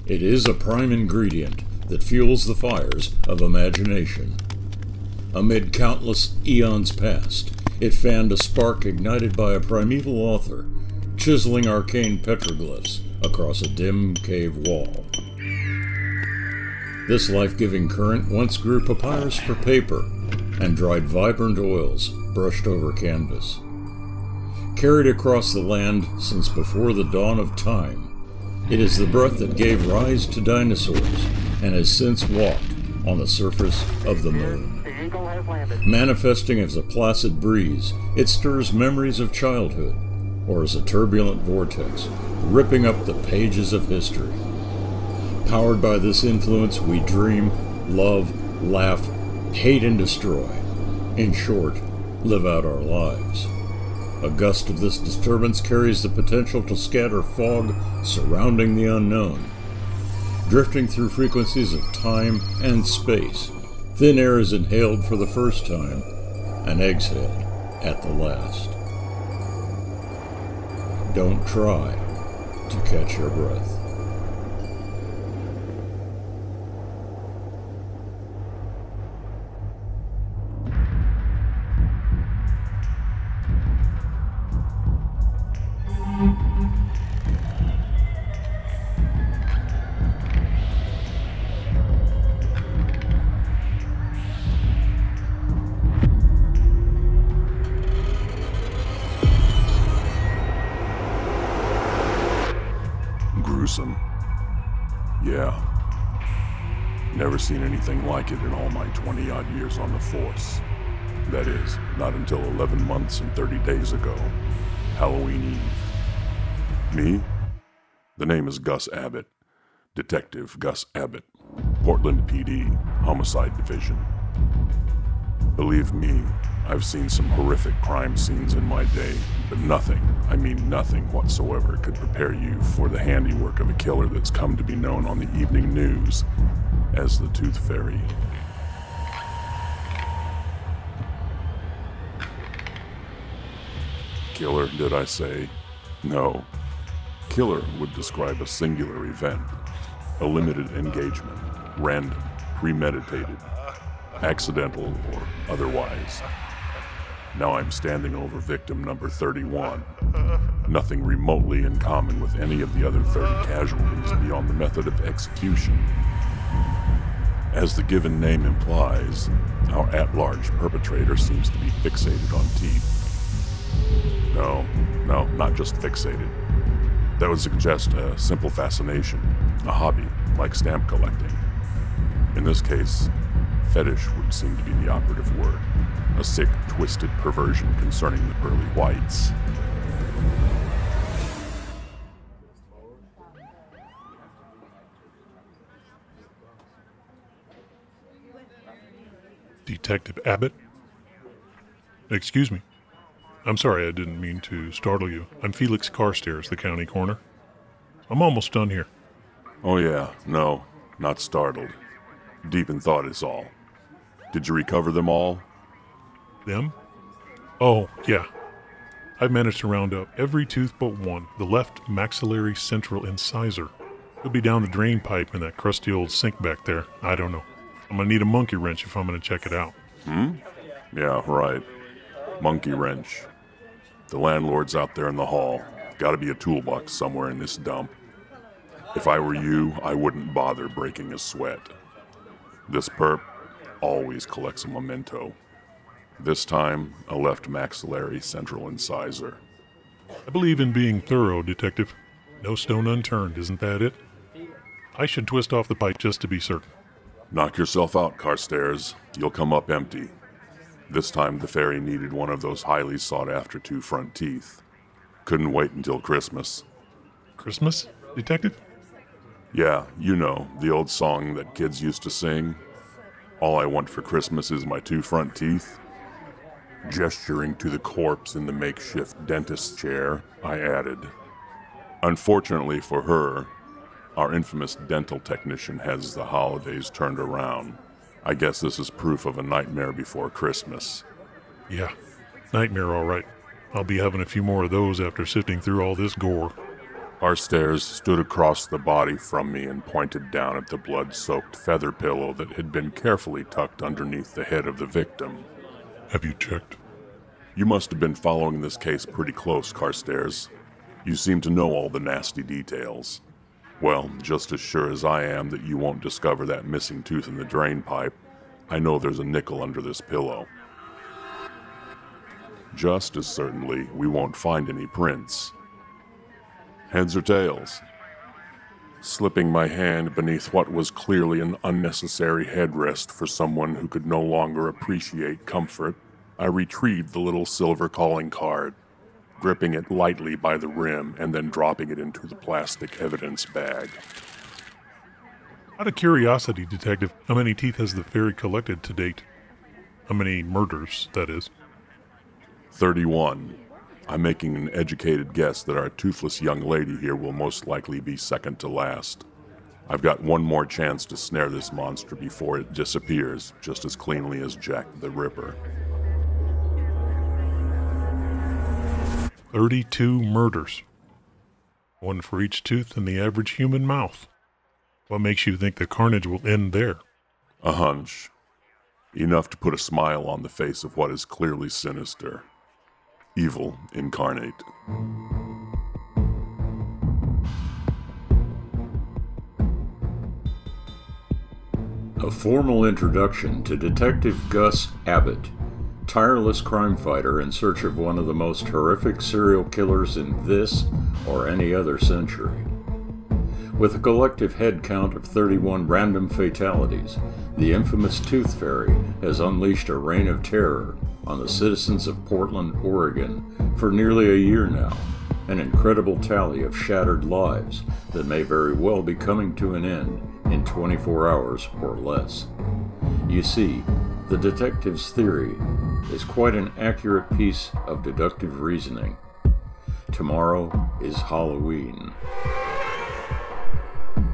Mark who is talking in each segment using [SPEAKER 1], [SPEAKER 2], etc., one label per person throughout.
[SPEAKER 1] It is a prime ingredient that fuels the fires of imagination. Amid countless eons past, it fanned a spark ignited by a primeval author, chiseling arcane petroglyphs across a dim cave wall. This life-giving current once grew papyrus for paper and dried vibrant oils brushed over canvas. Carried across the land since before the dawn of time, it is the breath that gave rise to dinosaurs and has since walked on the surface of the moon. Manifesting as a placid breeze, it stirs memories of childhood, or as a turbulent vortex, ripping up the pages of history. Powered by this influence, we dream, love, laugh, hate, and destroy. In short, live out our lives. A gust of this disturbance carries the potential to scatter fog surrounding the unknown. Drifting through frequencies of time and space, thin air is inhaled for the first time and exhaled at the last. Don't try to catch your breath.
[SPEAKER 2] Gruesome. Yeah. Never seen anything like it in all my 20-odd years on the force. That is, not until 11 months and 30 days ago. Halloween Eve. Me? The name is Gus Abbott. Detective Gus Abbott. Portland PD, Homicide Division. Believe me, I've seen some horrific crime scenes in my day, but nothing, I mean nothing whatsoever, could prepare you for the handiwork of a killer that's come to be known on the evening news as the Tooth Fairy. Killer, did I say? No. Killer would describe a singular event, a limited engagement, random, premeditated, accidental or otherwise. Now I'm standing over victim number 31. Nothing remotely in common with any of the other 30 casualties beyond the method of execution. As the given name implies, our at-large perpetrator seems to be fixated on teeth. No, not just fixated. That would suggest a simple fascination, a hobby, like stamp collecting. In this case, fetish would seem to be the operative word. A sick, twisted perversion concerning the pearly whites.
[SPEAKER 3] Detective Abbott? Excuse me. I'm sorry, I didn't mean to startle you. I'm Felix Carstairs, the county coroner. I'm almost done here.
[SPEAKER 2] Oh yeah, no, not startled. Deep in thought is all. Did you recover them all?
[SPEAKER 3] Them? Oh, yeah. I've managed to round up every tooth but one, the left maxillary central incisor. It'll be down the drain pipe in that crusty old sink back there. I don't know. I'm gonna need a monkey wrench if I'm gonna check it out.
[SPEAKER 2] Yeah, right. Monkey wrench. The landlord's out there in the hall. Gotta be a toolbox somewhere in this dump. If I were you, I wouldn't bother breaking a sweat. This perp always collects a memento. This time, a left maxillary central incisor.
[SPEAKER 3] I believe in being thorough, Detective. No stone unturned, isn't that it? I should twist off the pipe just to be certain.
[SPEAKER 2] Knock yourself out, Carstairs. You'll come up empty. This time the fairy needed one of those highly sought-after two front teeth. Couldn't wait until Christmas.
[SPEAKER 3] Christmas, Detective?
[SPEAKER 2] Yeah, you know, the old song that kids used to sing. All I want for Christmas is my two front teeth. Gesturing to the corpse in the makeshift dentist's chair, I added, unfortunately for her, our infamous dental technician has the holidays turned around. I guess this is proof of a nightmare before Christmas.
[SPEAKER 3] Yeah, nightmare all right. I'll be having a few more of those after sifting through all this gore.
[SPEAKER 2] Carstairs stood across the body from me and pointed down at the blood-soaked feather pillow that had been carefully tucked underneath the head of the victim.
[SPEAKER 3] Have you checked?
[SPEAKER 2] You must have been following this case pretty close, Carstairs. You seem to know all the nasty details. Well, just as sure as I am that you won't discover that missing tooth in the drain pipe, I know there's a nickel under this pillow. Just as certainly, we won't find any prints. Heads or tails? Slipping my hand beneath what was clearly an unnecessary headrest for someone who could no longer appreciate comfort, I retrieved the little silver calling card, gripping it lightly by the rim and then dropping it into the plastic evidence bag.
[SPEAKER 3] Out of curiosity, Detective, how many teeth has the ferry collected to date? How many murders, that is?
[SPEAKER 2] 31. I'm making an educated guess that our toothless young lady here will most likely be second to last. I've got one more chance to snare this monster before it disappears, just as cleanly as Jack the Ripper.
[SPEAKER 3] 32 murders. One for each tooth in the average human mouth. What makes you think the carnage will end there?
[SPEAKER 2] A hunch. Enough to put a smile on the face of what is clearly sinister. Evil incarnate.
[SPEAKER 1] A formal introduction to Detective Gus Abbott, tireless crime fighter in search of one of the most horrific serial killers in this or any other century. With a collective head count of 31 random fatalities, the infamous Tooth Fairy has unleashed a reign of terror on the citizens of Portland, Oregon for nearly a year now, an incredible tally of shattered lives that may very well be coming to an end in 24 hours or less. You see, the detective's theory is quite an accurate piece of deductive reasoning. Tomorrow is Halloween.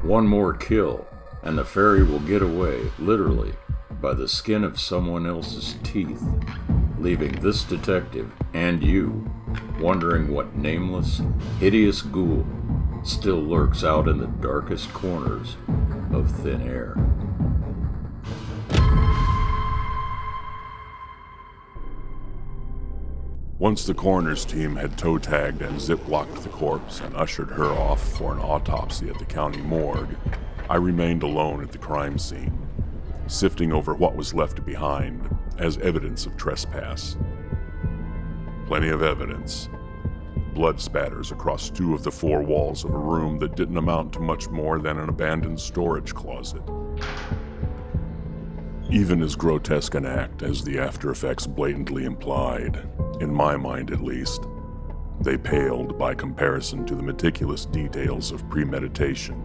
[SPEAKER 1] One more kill, and the fairy will get away, literally, by the skin of someone else's teeth, leaving this detective and you wondering what nameless, hideous ghoul still lurks out in the darkest corners of thin air.
[SPEAKER 2] Once the coroner's team had toe-tagged and zip-locked the corpse and ushered her off for an autopsy at the county morgue, I remained alone at the crime scene, sifting over what was left behind as evidence of trespass. Plenty of evidence. Blood spatters across 2 of the 4 walls of a room that didn't amount to much more than an abandoned storage closet. Even as grotesque an act as the after effects blatantly implied, in my mind at least, they paled by comparison to the meticulous details of premeditation.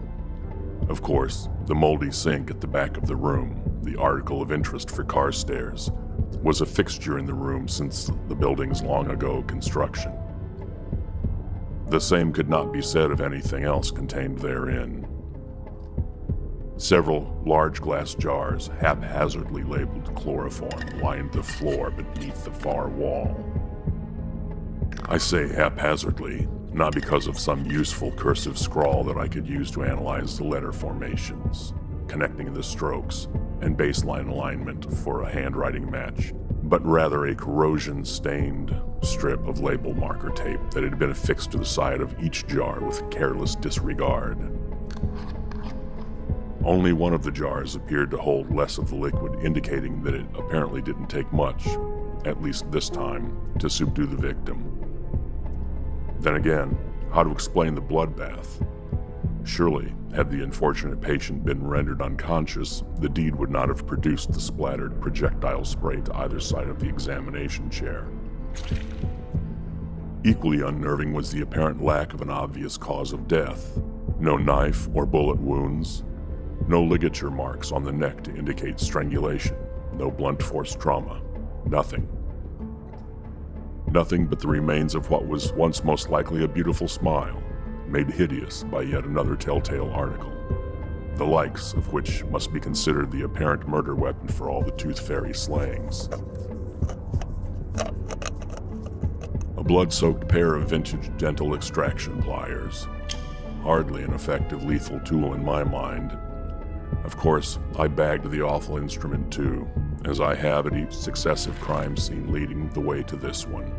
[SPEAKER 2] Of course, the moldy sink at the back of the room, the article of interest for Carstairs, was a fixture in the room since the building's long-ago construction. The same could not be said of anything else contained therein. Several large glass jars, haphazardly labeled chloroform, lined the floor beneath the far wall. I say haphazardly, not because of some useful cursive scrawl that I could use to analyze the letter formations, connecting the strokes, and baseline alignment for a handwriting match, but rather a corrosion-stained strip of label marker tape that had been affixed to the side of each jar with careless disregard. Only one of the jars appeared to hold less of the liquid, indicating that it apparently didn't take much, at least this time, to subdue the victim. Then again, how to explain the bloodbath? Surely, had the unfortunate patient been rendered unconscious, the deed would not have produced the splattered projectile spray to either side of the examination chair. Equally unnerving was the apparent lack of an obvious cause of death. No knife or bullet wounds, no ligature marks on the neck to indicate strangulation, no blunt force trauma, nothing. Nothing but the remains of what was once most likely a beautiful smile, made hideous by yet another telltale article, the likes of which must be considered the apparent murder weapon for all the Tooth Fairy slayings. A blood-soaked pair of vintage dental extraction pliers, hardly an effective lethal tool in my mind. Of course, I bagged the awful instrument too, as I have at each successive crime scene leading the way to this one.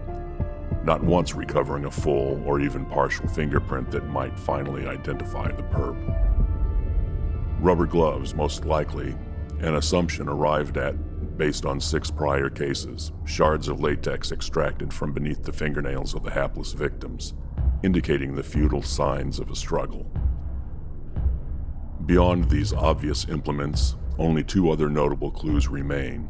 [SPEAKER 2] Not once recovering a full or even partial fingerprint that might finally identify the perp. Rubber gloves, most likely, an assumption arrived at based on 6 prior cases, shards of latex extracted from beneath the fingernails of the hapless victims, indicating the futile signs of a struggle. Beyond these obvious implements, only 2 other notable clues remain.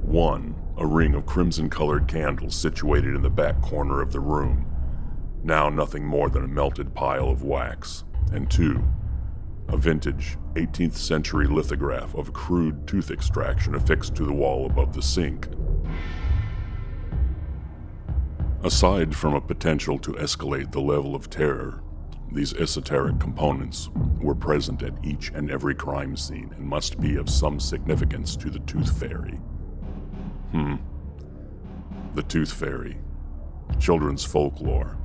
[SPEAKER 2] 1, a ring of crimson-colored candles situated in the back corner of the room, now nothing more than a melted pile of wax. And 2, a vintage 18th century lithograph of a crude tooth extraction affixed to the wall above the sink. Aside from a potential to escalate the level of terror, these esoteric components were present at each and every crime scene and must be of some significance to the Tooth Fairy. The Tooth Fairy. Children's folklore.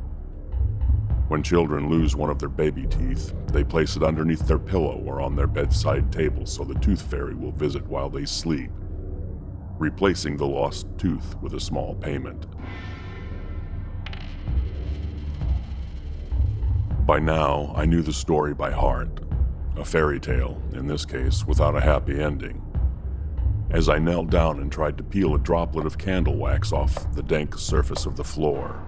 [SPEAKER 2] When children lose one of their baby teeth, they place it underneath their pillow or on their bedside table so the Tooth Fairy will visit while they sleep, replacing the lost tooth with a small payment. By now, I knew the story by heart. A fairy tale, in this case, without a happy ending. As I knelt down and tried to peel a droplet of candle wax off the dank surface of the floor,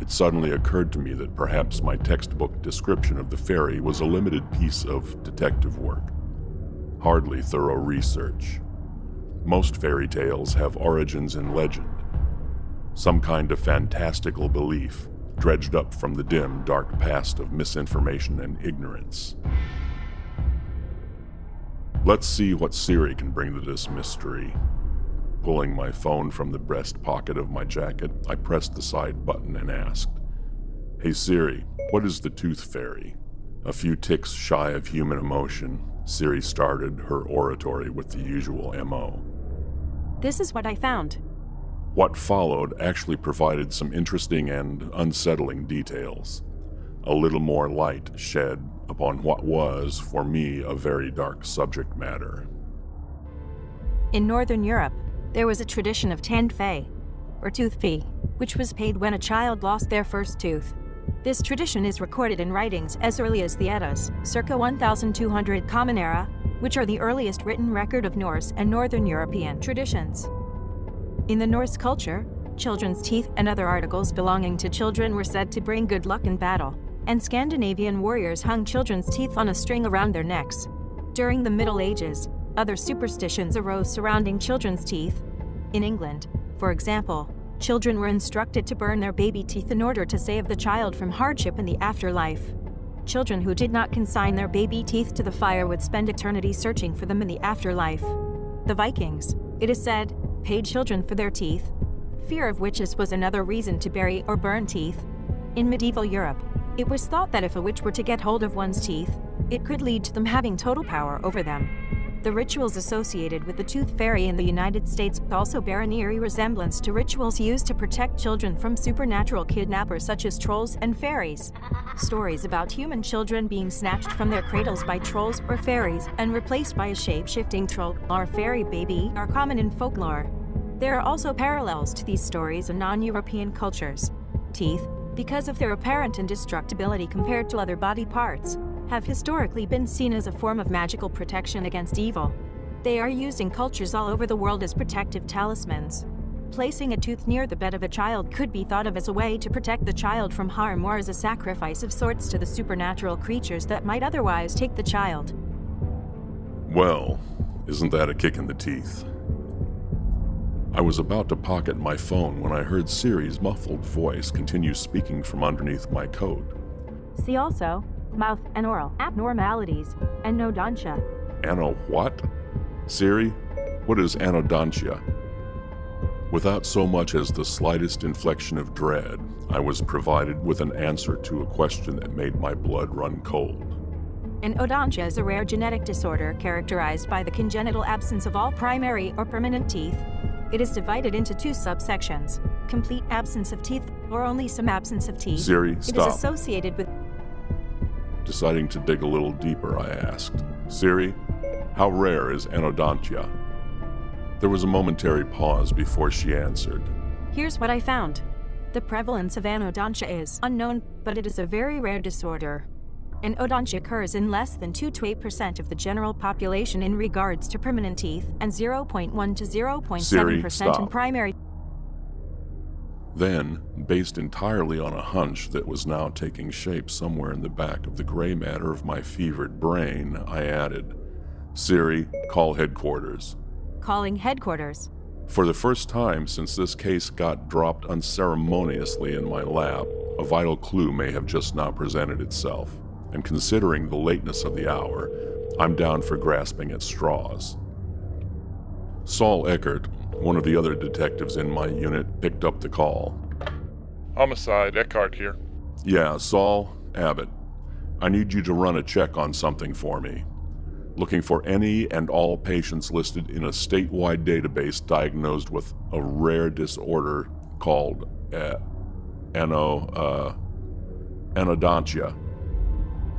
[SPEAKER 2] it suddenly occurred to me that perhaps my textbook description of the fairy was a limited piece of detective work, hardly thorough research. Most fairy tales have origins in legend, some kind of fantastical belief dredged up from the dim, dark past of misinformation and ignorance. Let's see what Siri can bring to this mystery. Pulling my phone from the breast pocket of my jacket, I pressed the side button and asked, "Hey Siri, what is the Tooth Fairy?" A few ticks shy of human emotion, Siri started her oratory with the usual MO.
[SPEAKER 4] This is what I found.
[SPEAKER 2] What followed actually provided some interesting and unsettling details. A little more light shed upon what was, for me, a very dark subject matter.
[SPEAKER 4] In Northern Europe, there was a tradition of tand fee, or tooth fee, which was paid when a child lost their first tooth. This tradition is recorded in writings as early as the Eddas, circa 1200 Common Era, which are the earliest written record of Norse and Northern European traditions. In the Norse culture, children's teeth and other articles belonging to children were said to bring good luck in battle, and Scandinavian warriors hung children's teeth on a string around their necks. During the Middle Ages, other superstitions arose surrounding children's teeth. In England, for example, children were instructed to burn their baby teeth in order to save the child from hardship in the afterlife. Children who did not consign their baby teeth to the fire would spend eternity searching for them in the afterlife. The Vikings, it is said, paid children for their teeth. Fear of witches was another reason to bury or burn teeth. In medieval Europe, it was thought that if a witch were to get hold of one's teeth, it could lead to them having total power over them. The rituals associated with the Tooth Fairy in the United States also bear an eerie resemblance to rituals used to protect children from supernatural kidnappers such as trolls and fairies. Stories about human children being snatched from their cradles by trolls or fairies and replaced by a shape-shifting troll or fairy baby are common in folklore. There are also parallels to these stories in non-European cultures. Teeth, because of their apparent indestructibility compared to other body parts, have historically been seen as a form of magical protection against evil. They are used in cultures all over the world as protective talismans. Placing a tooth near the bed of a child could be thought of as a way to protect the child from harm or as a sacrifice of sorts to the supernatural creatures that might otherwise take the child.
[SPEAKER 2] Well, isn't that a kick in the teeth? I was about to pocket my phone when I heard Siri's muffled voice continue speaking from underneath my coat.
[SPEAKER 4] See also, mouth and oral abnormalities, and anodontia.
[SPEAKER 2] Ano what? Siri, what is anodontia? Without so much as the slightest inflection of dread, I was provided with an answer to a question that made my blood run cold.
[SPEAKER 4] Anodontia is a rare genetic disorder characterized by the congenital absence of all primary or permanent teeth. It is divided into 2 subsections: complete absence of teeth or only some absence of teeth.
[SPEAKER 2] Siri,
[SPEAKER 4] It
[SPEAKER 2] stop.
[SPEAKER 4] is associated with...
[SPEAKER 2] Deciding to dig a little deeper, I asked, "Siri, how rare is anodontia?" There was a momentary pause before she answered.
[SPEAKER 4] Here's what I found. The prevalence of anodontia is unknown, but it is a very rare disorder. Anodontia occurs in less than 2 to 8% of the general population in regards to permanent teeth, and 0.1 to 0.7% in primary.
[SPEAKER 2] Then, based entirely on a hunch that was now taking shape somewhere in the back of the gray matter of my fevered brain, I added, "Siri, call headquarters."
[SPEAKER 4] Calling headquarters.
[SPEAKER 2] For the first time since this case got dropped unceremoniously in my lap, a vital clue may have just now presented itself, and considering the lateness of the hour, I'm down for grasping at straws. Saul Eckert, one of the other detectives in my unit, picked up the call.
[SPEAKER 5] Homicide, Eckhart here.
[SPEAKER 2] "Yeah, Saul, Abbott. I need you to run a check on something for me. Looking for any and all patients listed in a statewide database diagnosed with a rare disorder called anodontia.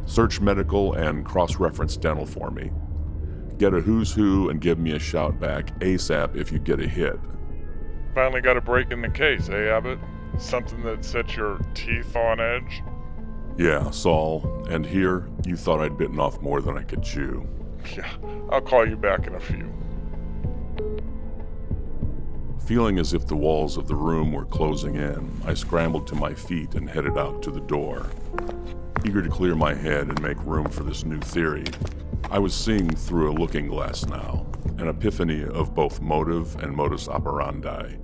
[SPEAKER 2] Search medical and cross-reference dental for me. Get a who's who and give me a shout back ASAP if you get a hit."
[SPEAKER 5] Finally got a break in the case, eh, Abbott? Something that sets your teeth on edge?
[SPEAKER 2] "Yeah, Saul, and here you thought I'd bitten off more than I could chew."
[SPEAKER 5] Yeah, I'll call you back in a few.
[SPEAKER 2] Feeling as if the walls of the room were closing in, I scrambled to my feet and headed out to the door. Eager to clear my head and make room for this new theory, I was seeing through a looking glass now, an epiphany of both motive and modus operandi.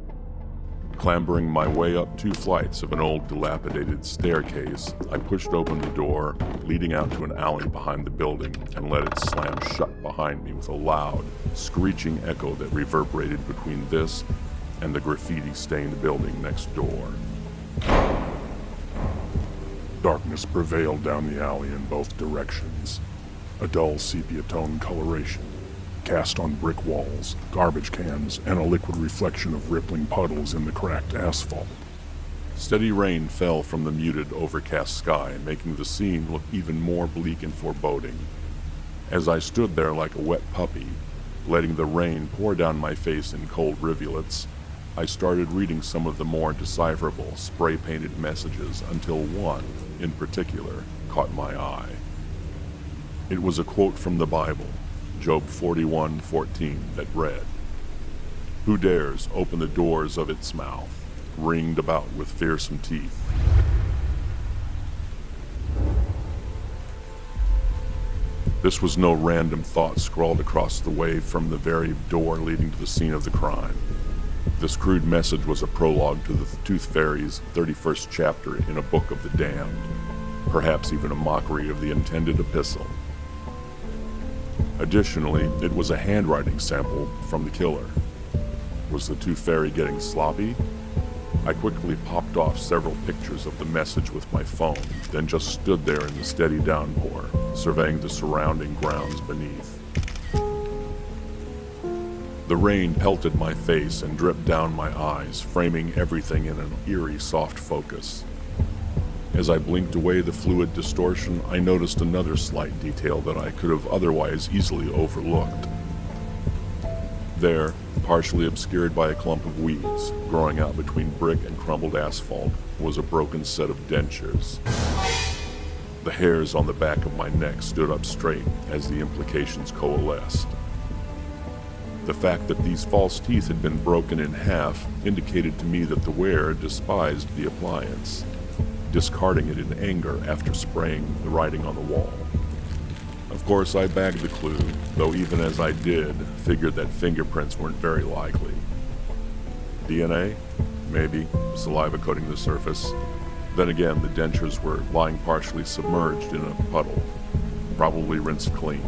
[SPEAKER 2] Clambering my way up 2 flights of an old dilapidated staircase, I pushed open the door leading out to an alley behind the building and let it slam shut behind me with a loud, screeching echo that reverberated between this and the graffiti-stained building next door.
[SPEAKER 3] Darkness prevailed down the alley in both directions. A dull sepia-tone coloration, cast on brick walls, garbage cans, and a liquid reflection of rippling puddles in the cracked asphalt.
[SPEAKER 2] Steady rain fell from the muted, overcast sky, making the scene look even more bleak and foreboding. As I stood there like a wet puppy, letting the rain pour down my face in cold rivulets, I started reading some of the more decipherable, spray-painted messages until one, in particular, caught my eye. It was a quote from the Bible, Job 41:14, that read, "Who dares open the doors of its mouth, ringed about with fearsome teeth?" This was no random thought scrawled across the way from the very door leading to the scene of the crime. This crude message was a prologue to the Tooth Fairy's 31st chapter in a book of the damned, perhaps even a mockery of the intended epistle. Additionally, it was a handwriting sample from the killer. Was the Tooth Fairy getting sloppy? I quickly popped off several pictures of the message with my phone, then just stood there in the steady downpour, surveying the surrounding grounds beneath. The rain pelted my face and dripped down my eyes, framing everything in an eerie, soft focus. As I blinked away the fluid distortion, I noticed another slight detail that I could have otherwise easily overlooked. There, partially obscured by a clump of weeds growing out between brick and crumbled asphalt, was a broken set of dentures. The hairs on the back of my neck stood up straight as the implications coalesced. The fact that these false teeth had been broken in half indicated to me that the wearer despised the appliance, discarding it in anger after spraying the writing on the wall. Of course, I bagged the clue, though even as I did, figured that fingerprints weren't very likely. DNA? Maybe, saliva coating the surface. Then again, the dentures were lying partially submerged in a puddle, probably rinsed clean.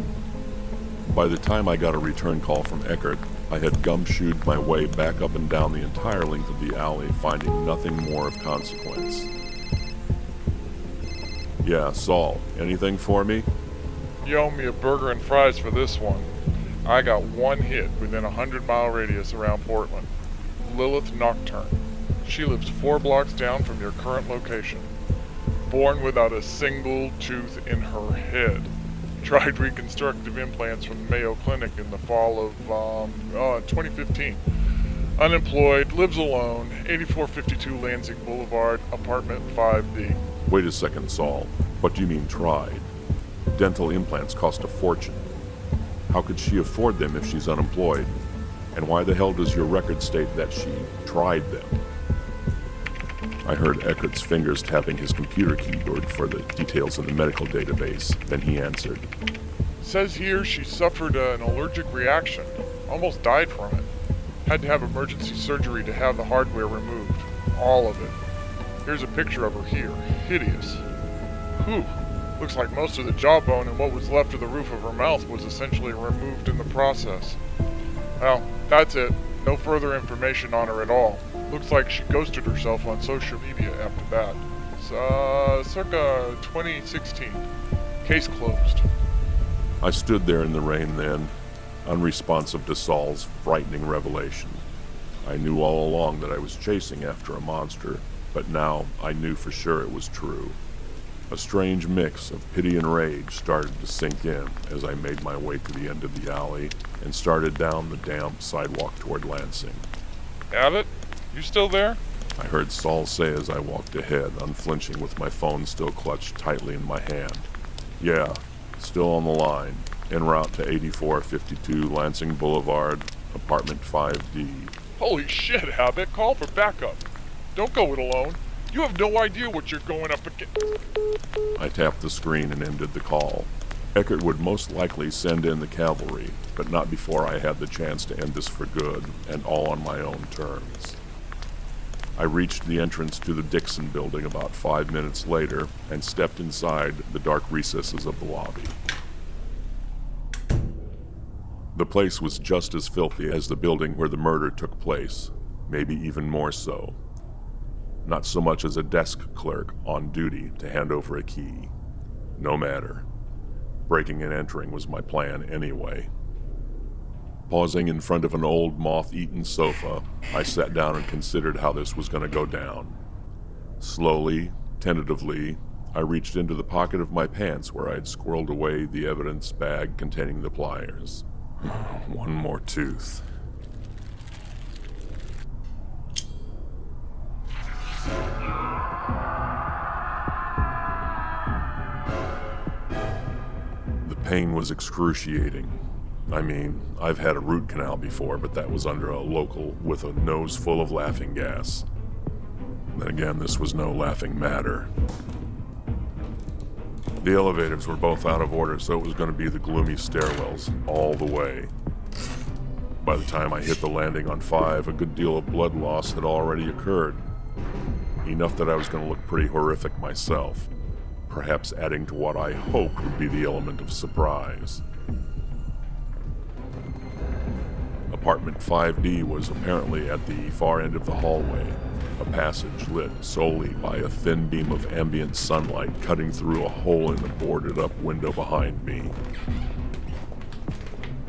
[SPEAKER 2] By the time I got a return call from Eckert, I had gumshoed my way back up and down the entire length of the alley, finding nothing more of consequence. "Yeah, Saul, anything for me?"
[SPEAKER 5] You owe me a burger and fries for this one. I got one hit within a 100-mile radius around Portland. Lilith Nocturne. She lives 4 blocks down from your current location. born without a single tooth in her head. Tried reconstructive implants from the Mayo Clinic in the fall of 2015. Unemployed, lives alone, 8452 Lansing Boulevard, apartment 5D.
[SPEAKER 2] Wait a second, Saul. What do you mean tried? Dental implants cost a fortune. How could she afford them if she's unemployed? And why the hell does your record state that she tried them? I heard Eckert's fingers tapping his computer keyboard for the details of the medical database. Then he answered.
[SPEAKER 5] Says here she suffered an allergic reaction. Almost died from it. Had to have emergency surgery to have the hardware removed. All of it. Here's a picture of her here. Hideous. Whew. Looks like most of the jawbone and what was left of the roof of her mouth was essentially removed in the process. Well, that's it. No further information on her at all. Looks like she ghosted herself on social media after that. It's, circa 2016. Case closed.
[SPEAKER 2] I stood there in the rain then, unresponsive to Saul's frightening revelation. I knew all along that I was chasing after a monster, but now I knew for sure it was true. A strange mix of pity and rage started to sink in as I made my way to the end of the alley and started down the damp sidewalk toward Lansing.
[SPEAKER 5] Abbott, you still there?
[SPEAKER 2] I heard Saul say as I walked ahead, unflinching with my phone still clutched tightly in my hand. Yeah, still on the line, en route to 8452 Lansing Boulevard, apartment 5D.
[SPEAKER 5] Holy shit, Abbott, call for backup. Don't go it alone. You have no idea what you're going up against.
[SPEAKER 2] I tapped the screen and ended the call. Eckert would most likely send in the cavalry, but not before I had the chance to end this for good, and all on my own terms. I reached the entrance to the Dixon building about 5 minutes later and stepped inside the dark recesses of the lobby. The place was just as filthy as the building where the murder took place, maybe even more so. Not so much as a desk clerk on duty to hand over a key. No matter. Breaking and entering was my plan anyway. Pausing in front of an old moth-eaten sofa, I sat down and considered how this was going to go down. Slowly, tentatively, I reached into the pocket of my pants where I had squirreled away the evidence bag containing the pliers. One more tooth. The pain was excruciating. I mean, I've had a root canal before, but that was under a local with a nose full of laughing gas. Then again, this was no laughing matter. The elevators were both out of order, so it was going to be the gloomy stairwells all the way. By the time I hit the landing on 5, a good deal of blood loss had already occurred. Enough that I was going to look pretty horrific myself, perhaps adding to what I hoped would be the element of surprise. Apartment 5D was apparently at the far end of the hallway, a passage lit solely by a thin beam of ambient sunlight cutting through a hole in the boarded-up window behind me.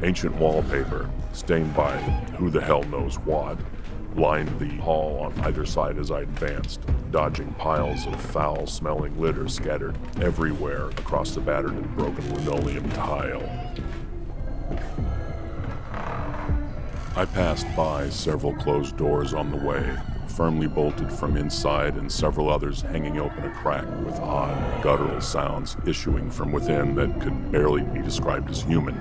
[SPEAKER 2] Ancient wallpaper, stained by who the hell knows what, lined the hall on either side as I advanced, dodging piles of foul-smelling litter scattered everywhere across the battered and broken linoleum tile. I passed by several closed doors on the way, firmly bolted from inside, and several others hanging open a crack with odd, guttural sounds issuing from within that could barely be described as human.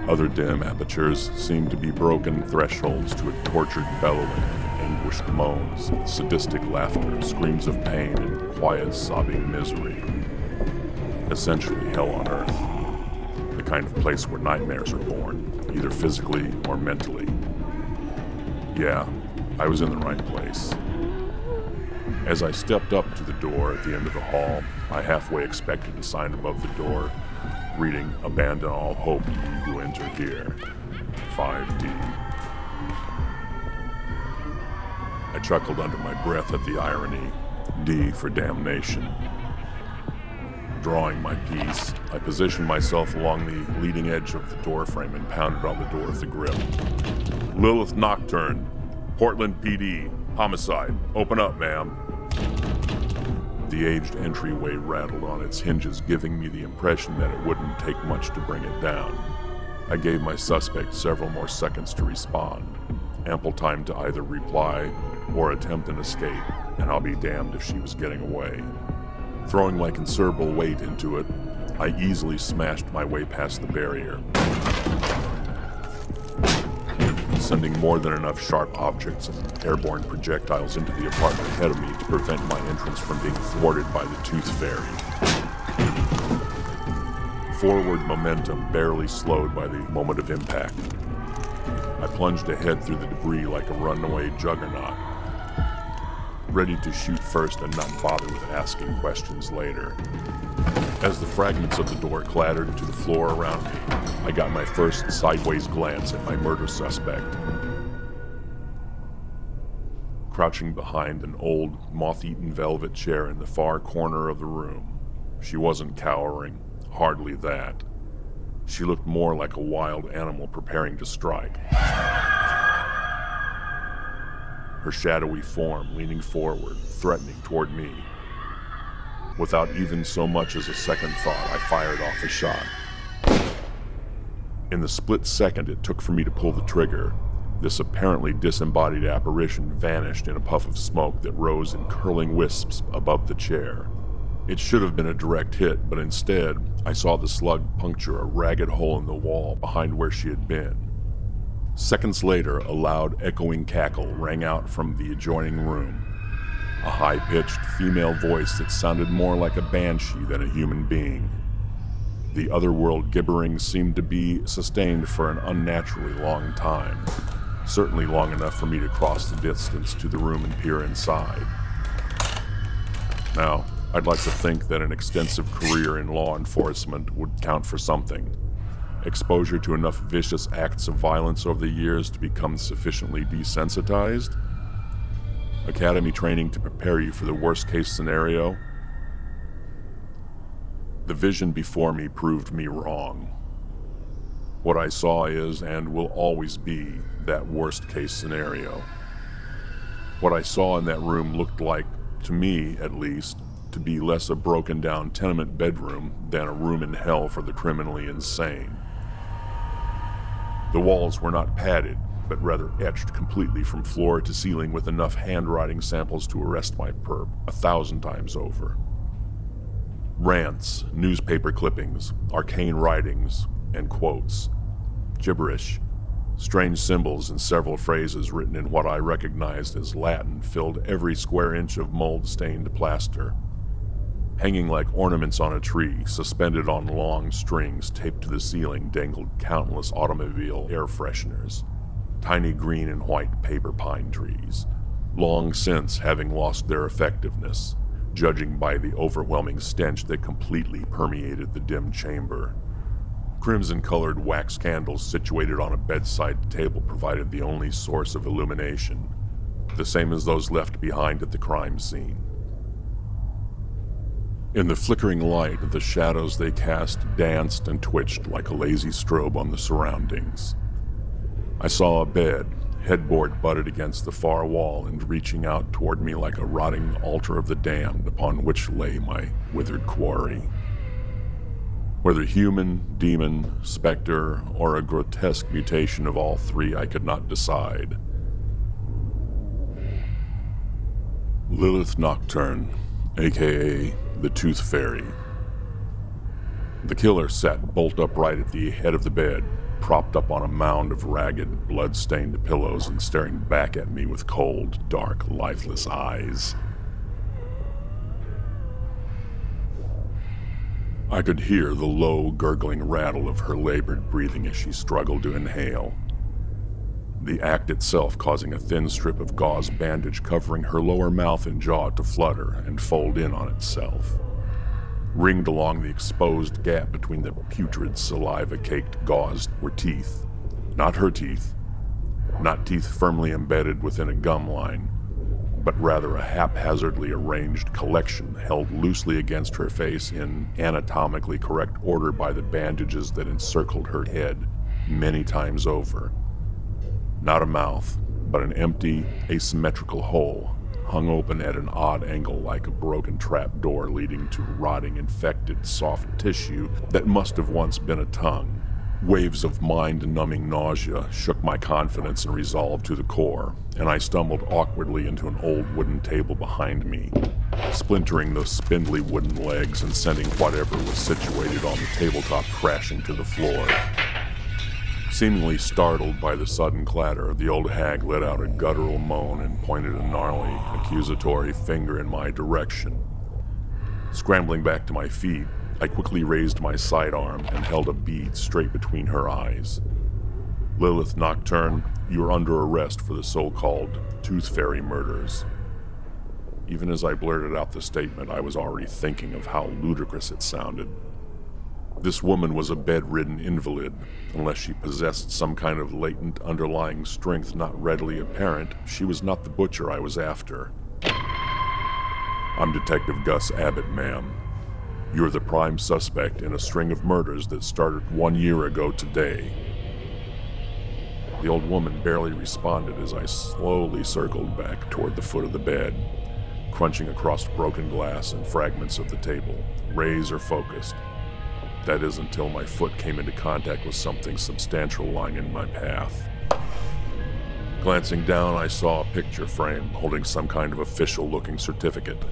[SPEAKER 2] Other dim apertures seemed to be broken thresholds to a tortured bellowing of anguished moans, sadistic laughter, screams of pain, and quiet, sobbing misery. Essentially hell on earth. The kind of place where nightmares are born, either physically or mentally. Yeah, I was in the right place. As I stepped up to the door at the end of the hall, I halfway expected a sign above the door reading, "Abandon all hope, ye who enter here. 5D." I chuckled under my breath at the irony. D for damnation. Drawing my piece, I positioned myself along the leading edge of the doorframe and pounded on the door with the grip. "Lilith Nocturne, Portland PD, homicide. Open up, ma'am." The aged entryway rattled on its hinges, giving me the impression that it wouldn't take much to bring it down. I gave my suspect several more seconds to respond, ample time to either reply or attempt an escape, and I'll be damned if she was getting away. Throwing my considerable weight into it, I easily smashed my way past the barrier, sending more than enough sharp objects and airborne projectiles into the apartment ahead of me to prevent my entrance from being thwarted by the Tooth Fairy. Forward momentum barely slowed by the moment of impact. I plunged ahead through the debris like a runaway juggernaut, ready to shoot first and not bother with asking questions later. As the fragments of the door clattered to the floor around me, I got my first sideways glance at my murder suspect. Crouching behind an old, moth-eaten velvet chair in the far corner of the room, she wasn't cowering, hardly that. She looked more like a wild animal preparing to strike. Her shadowy form leaning forward, threatening toward me. Without even so much as a second thought, I fired off a shot. In the split second it took for me to pull the trigger, this apparently disembodied apparition vanished in a puff of smoke that rose in curling wisps above the chair. It should have been a direct hit, but instead, I saw the slug puncture a ragged hole in the wall behind where she had been. Seconds later, a loud, echoing cackle rang out from the adjoining room. A high-pitched female voice that sounded more like a banshee than a human being. The otherworld gibbering seemed to be sustained for an unnaturally long time, certainly long enough for me to cross the distance to the room and peer inside. Now, I'd like to think that an extensive career in law enforcement would count for something. Exposure to enough vicious acts of violence over the years to become sufficiently desensitized? Academy training to prepare you for the worst-case scenario? The vision before me proved me wrong. What I saw is, and will always be, that worst-case scenario. What I saw in that room looked like, to me at least, to be less a broken-down tenement bedroom than a room in hell for the criminally insane. The walls were not padded, but rather etched completely from floor to ceiling with enough handwriting samples to arrest my perp 1,000 times over. Rants, newspaper clippings, arcane writings, and quotes. Gibberish. Strange symbols and several phrases written in what I recognized as Latin filled every square inch of mold-stained plaster. Hanging like ornaments on a tree, suspended on long strings taped to the ceiling, dangled countless automobile air fresheners. Tiny green and white paper pine trees, long since having lost their effectiveness, judging by the overwhelming stench that completely permeated the dim chamber. Crimson-colored wax candles situated on a bedside table provided the only source of illumination, the same as those left behind at the crime scene. In the flickering light, the shadows they cast danced and twitched like a lazy strobe on the surroundings. I saw a bed, headboard butted against the far wall and reaching out toward me like a rotting altar of the damned upon which lay my withered quarry. Whether human, demon, specter, or a grotesque mutation of all three, I could not decide. Lilith Nocturne, aka the Tooth Fairy. The killer sat bolt upright at the head of the bed, propped up on a mound of ragged, blood-stained pillows and staring back at me with cold, dark, lifeless eyes. I could hear the low, gurgling rattle of her labored breathing as she struggled to inhale. The act itself causing a thin strip of gauze bandage covering her lower mouth and jaw to flutter and fold in on itself. Ringed along the exposed gap between the putrid, saliva-caked gauze were teeth. Not her teeth. Not teeth firmly embedded within a gum line, but rather a haphazardly arranged collection held loosely against her face in anatomically correct order by the bandages that encircled her head many times over. Not a mouth, but an empty, asymmetrical hole, hung open at an odd angle like a broken trap door leading to rotting, infected, soft tissue that must have once been a tongue. Waves of mind-numbing nausea shook my confidence and resolve to the core, and I stumbled awkwardly into an old wooden table behind me, splintering those spindly wooden legs and sending whatever was situated on the tabletop crashing to the floor. Seemingly startled by the sudden clatter, the old hag let out a guttural moan and pointed a gnarly, accusatory finger in my direction. Scrambling back to my feet, I quickly raised my sidearm and held a bead straight between her eyes. "Lilith Nocturne, you are under arrest for the so-called Tooth Fairy murders." Even as I blurted out the statement, I was already thinking of how ludicrous it sounded. This woman was a bedridden invalid. Unless she possessed some kind of latent underlying strength not readily apparent, she was not the butcher I was after. "I'm Detective Gus Abbott, ma'am. You're the prime suspect in a string of murders that started 1 year ago today." The old woman barely responded as I slowly circled back toward the foot of the bed, crunching across broken glass and fragments of the table, razor-focused. That is, until my foot came into contact with something substantial lying in my path. Glancing down, I saw a picture frame holding some kind of official-looking certificate.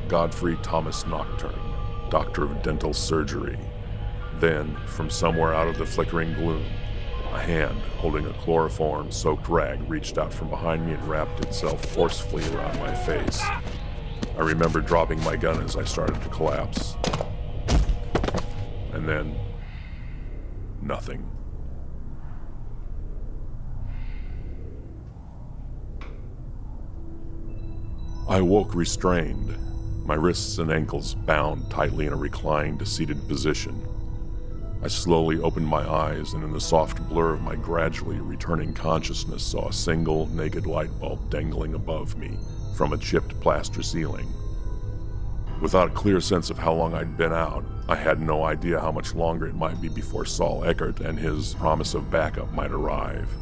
[SPEAKER 2] Godfrey Thomas Nocturne, Doctor of Dental Surgery. Then, from somewhere out of the flickering gloom, a hand holding a chloroform-soaked rag reached out from behind me and wrapped itself forcefully around my face. I remember dropping my gun as I started to collapse. And then, nothing. I woke restrained, my wrists and ankles bound tightly in a reclined, seated position. I slowly opened my eyes, and in the soft blur of my gradually returning consciousness saw a single, naked light bulb dangling above me from a chipped plaster ceiling. Without a clear sense of how long I'd been out, I had no idea how much longer it might be before Saul Eckert and his promise of backup might arrive.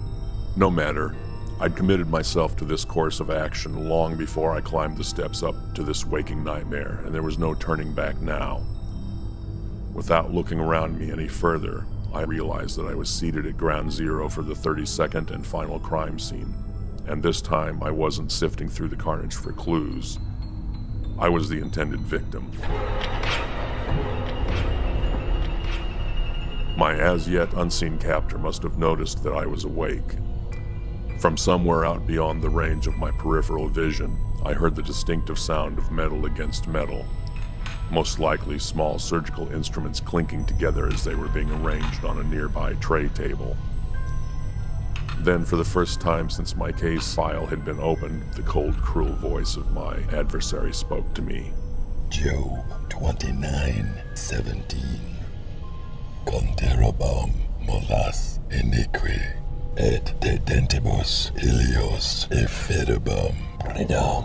[SPEAKER 2] No matter, I'd committed myself to this course of action long before I climbed the steps up to this waking nightmare, and there was no turning back now. Without looking around me any further, I realized that I was seated at ground zero for the 32nd and final crime scene, and this time I wasn't sifting through the carnage for clues. I was the intended victim. My as-yet unseen captor must have noticed that I was awake. From somewhere out beyond the range of my peripheral vision, I heard the distinctive sound of metal against metal, most likely small surgical instruments clinking together as they were being arranged on a nearby tray table. Then, for the first time since my case file had been opened, the cold, cruel voice of my adversary spoke to me.
[SPEAKER 6] Job 29:17. Conterabam mollas inique, et de dentibus ilios efferebam predam.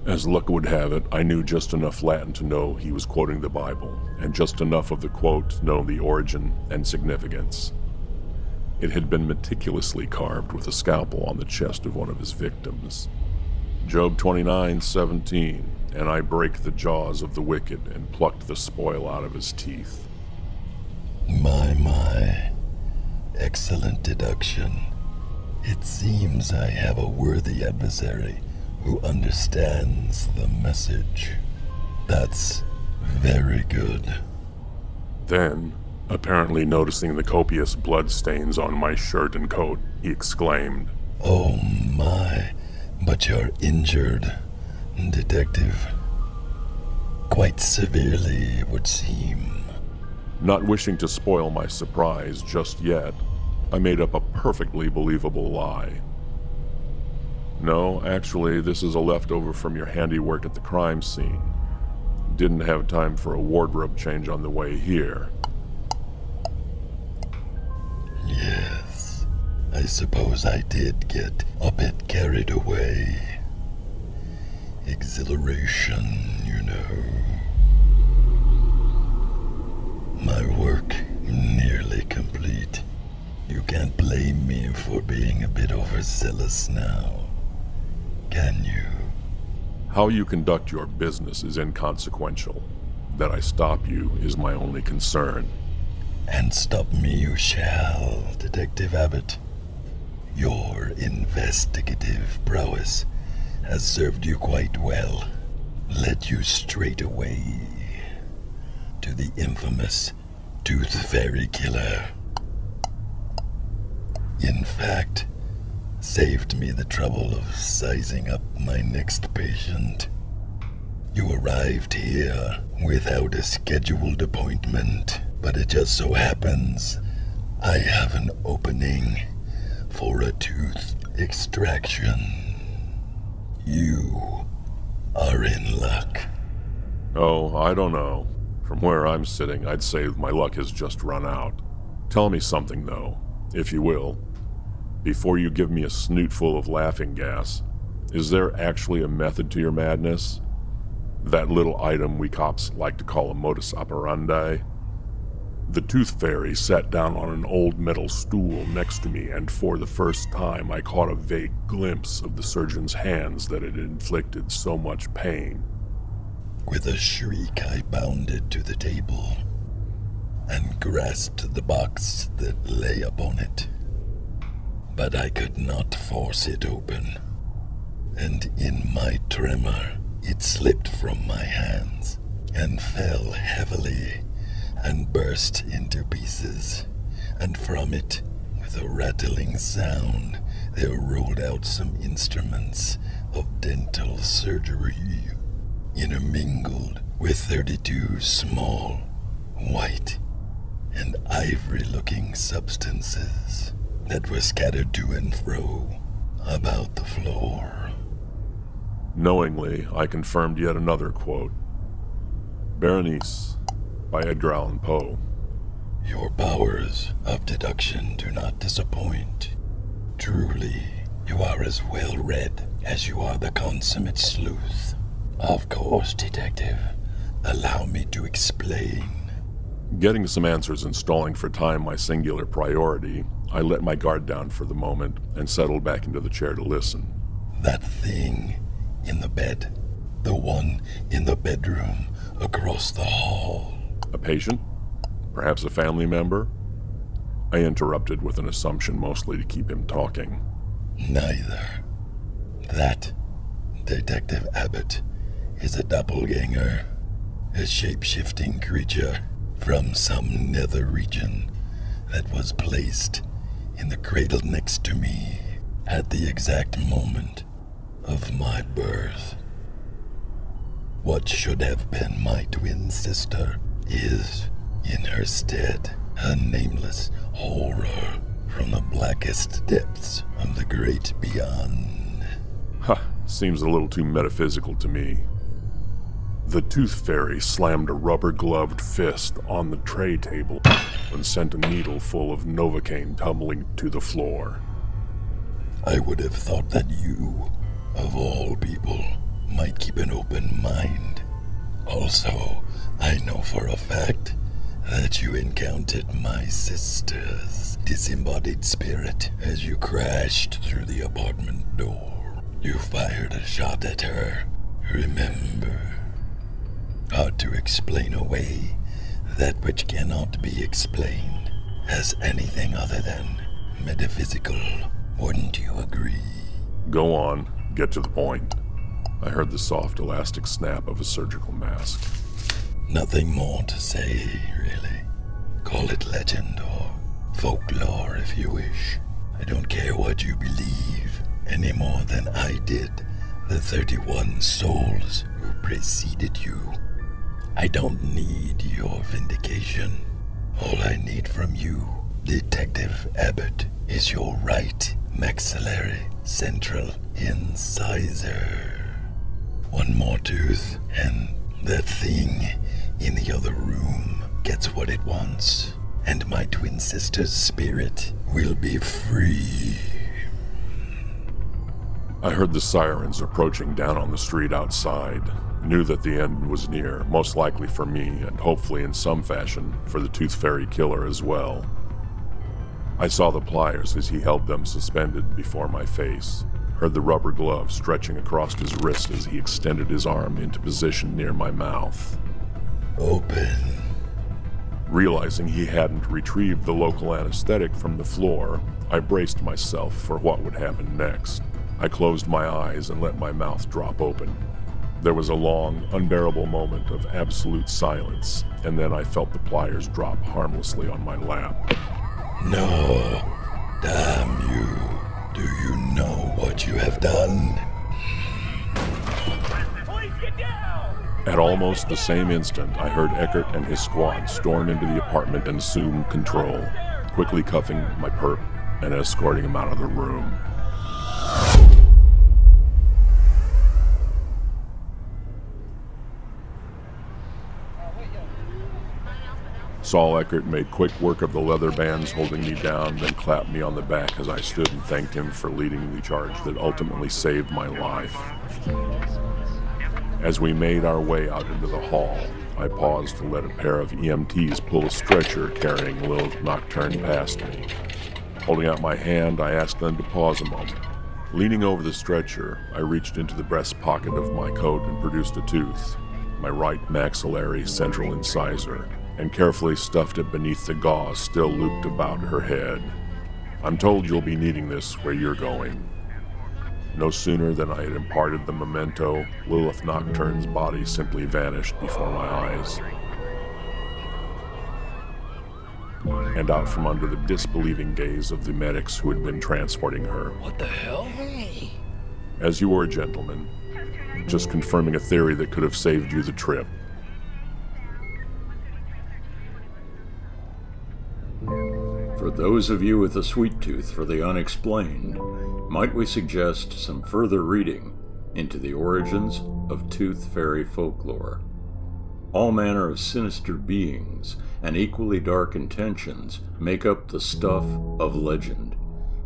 [SPEAKER 2] As luck would have it, I knew just enough Latin to know he was quoting the Bible, and just enough of the quote to know the origin and significance. It had been meticulously carved with a scalpel on the chest of one of his victims. Job 29:17, and I break the jaws of the wicked and plucked the spoil out of his teeth.
[SPEAKER 6] My. Excellent deduction. It seems I have a worthy adversary who understands the message. That's very good.
[SPEAKER 2] Then, apparently noticing the copious blood stains on my shirt and coat, he exclaimed,
[SPEAKER 6] Oh my, but you're injured, Detective. Quite severely, it would seem.
[SPEAKER 2] Not wishing to spoil my surprise just yet, I made up a perfectly believable lie. No, actually, this is a leftover from your handiwork at the crime scene. Didn't have time for a wardrobe change on the way here.
[SPEAKER 6] Yes, I suppose I did get a bit carried away. Exhilaration, you know. My work nearly complete. You can't blame me for being a bit overzealous now, can you?
[SPEAKER 2] How you conduct your business is inconsequential. That I stop you is my only concern.
[SPEAKER 6] And stop me you shall, Detective Abbott. Your investigative prowess has served you quite well. Led you straight away to the infamous Tooth Fairy Killer. In fact, saved me the trouble of sizing up my next patient. You arrived here without a scheduled appointment, but it just so happens I have an opening for a tooth extraction. You are in luck.
[SPEAKER 2] Oh, I don't know. From where I'm sitting, I'd say my luck has just run out. Tell me something, though, if you will. Before you give me a snoot full of laughing gas, is there actually a method to your madness? That little item we cops like to call a modus operandi? The Tooth Fairy sat down on an old metal stool next to me, and for the first time I caught a vague glimpse of the surgeon's hands that had inflicted so much pain.
[SPEAKER 6] With a shriek, I bounded to the table and grasped the box that lay upon it. But I could not force it open, and in my tremor, it slipped from my hands and fell heavily and burst into pieces, and from it, with a rattling sound, there rolled out some instruments of dental surgery, intermingled with 32 small, white, and ivory-looking substances that were scattered to and fro about the floor.
[SPEAKER 2] Knowingly, I confirmed yet another quote. Berenice, by Edgar Allan Poe.
[SPEAKER 6] Your powers of deduction do not disappoint. Truly, you are as well read as you are the consummate sleuth. Of course, Detective. Allow me to explain.
[SPEAKER 2] Getting some answers and stalling for time my singular priority, I let my guard down for the moment and settled back into the chair to listen.
[SPEAKER 6] That thing in the bed. The one in the bedroom across the hall.
[SPEAKER 2] A patient? Perhaps a family member? I interrupted with an assumption mostly to keep him talking.
[SPEAKER 6] Neither. That, Detective Abbott, is a doppelganger, a shape-shifting creature from some nether region that was placed in the cradle next to me at the exact moment of my birth. What should have been my twin sister is, in her stead, a nameless horror from the blackest depths of the great beyond.
[SPEAKER 2] Seems a little too metaphysical to me. The Tooth Fairy slammed a rubber-gloved fist on the tray table and sent a needle full of Novocaine tumbling to the floor.
[SPEAKER 6] I would have thought that you, of all people, might keep an open mind. Also, I know for a fact that you encountered my sister's disembodied spirit as you crashed through the apartment door. You fired a shot at her, remember? Hard to explain away that which cannot be explained as anything other than metaphysical. Wouldn't you agree?
[SPEAKER 2] Go on, get to the point. I heard the soft, elastic snap of a surgical mask.
[SPEAKER 6] Nothing more to say, really. Call it legend or folklore if you wish. I don't care what you believe, any more than I did the 31 souls who preceded you. I don't need your vindication. All I need from you, Detective Abbott, is your right maxillary central incisor. One more tooth, and that thing in the other room gets what it wants, and my twin sister's spirit will be free.
[SPEAKER 2] I heard the sirens approaching down on the street outside. Knew that the end was near, most likely for me, and hopefully in some fashion for the Tooth Fairy Killer as well. I saw the pliers as he held them suspended before my face, heard the rubber glove stretching across his wrist as he extended his arm into position near my mouth.
[SPEAKER 6] Open.
[SPEAKER 2] Realizing he hadn't retrieved the local anesthetic from the floor, I braced myself for what would happen next. I closed my eyes and let my mouth drop open. There was a long, unbearable moment of absolute silence, and then I felt the pliers drop harmlessly on my lap.
[SPEAKER 6] No. Damn you. Do you know what you have done?
[SPEAKER 7] Please get down!
[SPEAKER 2] At almost the same instant, I heard Eckert and his squad storm into the apartment and assume control, quickly cuffing my perp and escorting him out of the room. Saul Eckert made quick work of the leather bands holding me down, then clapped me on the back as I stood and thanked him for leading the charge that ultimately saved my life. As we made our way out into the hall, I paused to let a pair of EMTs pull a stretcher carrying Lilith Nocturne past me. Holding out my hand, I asked them to pause a moment. Leaning over the stretcher, I reached into the breast pocket of my coat and produced a tooth, my right maxillary central incisor, and carefully stuffed it beneath the gauze still looped about her head. I'm told you'll be needing this where you're going. No sooner than I had imparted the memento, Lilith Nocturne's body simply vanished before my eyes. And out from under the disbelieving gaze of the medics who had been transporting her.
[SPEAKER 7] What the hell?
[SPEAKER 2] As you were, gentlemen. Just confirming a theory that could have saved you the trip.
[SPEAKER 1] For those of you with a sweet tooth for the unexplained, might we suggest some further reading into the origins of tooth fairy folklore? All manner of sinister beings and equally dark intentions make up the stuff of legend.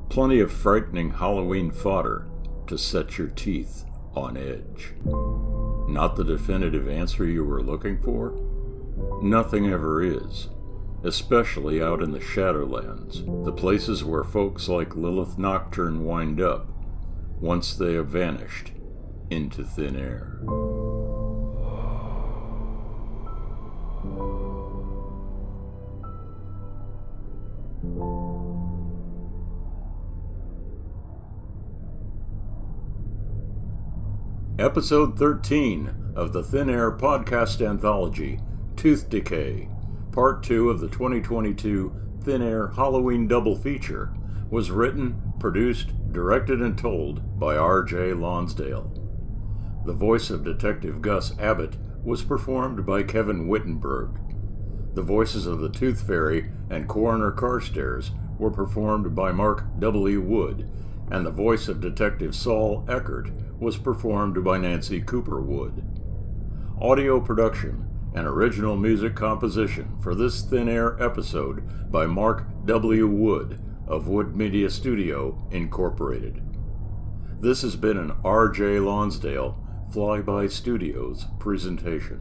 [SPEAKER 1] Plenty of frightening Halloween fodder to set your teeth on edge. Not the definitive answer you were looking for? Nothing ever is. Especially out in the Shadowlands, the places where folks like Lilith Nocturne wind up once they have vanished into thin air. Episode 13 of the Thin Air podcast anthology, Tooth Decay, Part 2 of the 2022 Thin Air Halloween double feature, was written, produced, directed, and told by R.J. Lonsdale. The voice of Detective Gus Abbott was performed by Kevin Wittenberg. The voices of the Tooth Fairy and Coroner Carstairs were performed by Mark W. Wood, and the voice of Detective Saul Eckert was performed by Nancy Cooper Wood. Audio production and original music composition for this Thin Air episode by Mark W. Wood of Wood Media Studio, Incorporated. This has been an R.J. Lonsdale Flyby Studios presentation.